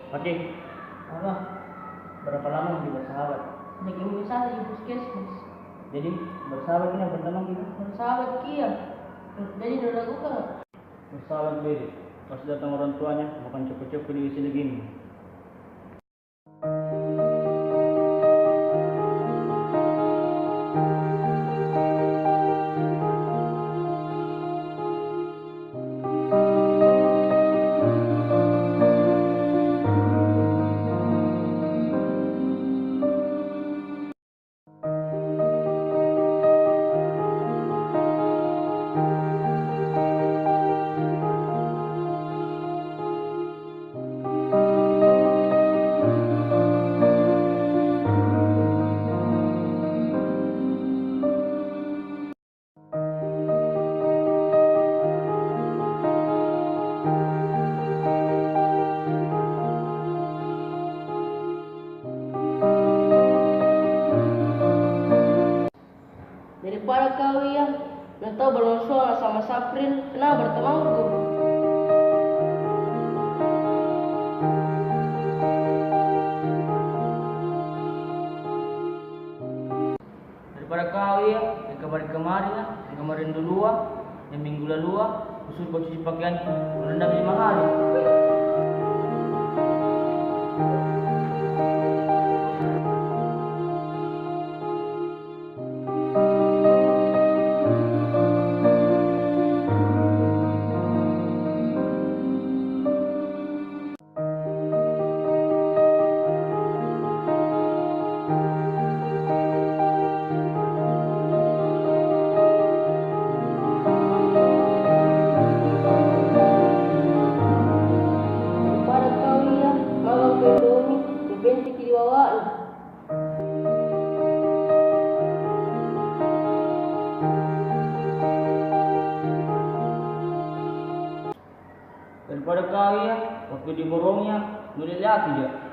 Oke, Apa? berapa lama menjadi bersahabat? Lagi misalnya di puskesmas. Jadi bersahabat ini yang pertama kita Bersahabat kia. Jadi udah lakukan. bersahabat beda. Pas datang orang tuanya bukan cepet-cepet di sini gini. Daripada kau yang udah tahu bermusuhan sama Sapril, kenapa bertemanku? Daripada kau ya, yang kemarin ya, yang kemarin dulu yang minggu lalu usul kau cuci pakaian merendam 5 hari. Daripada kau yang magang ke Indomie, dibenci di bawah. Daripada kau ya, waktu di borongnya nulis laki dia.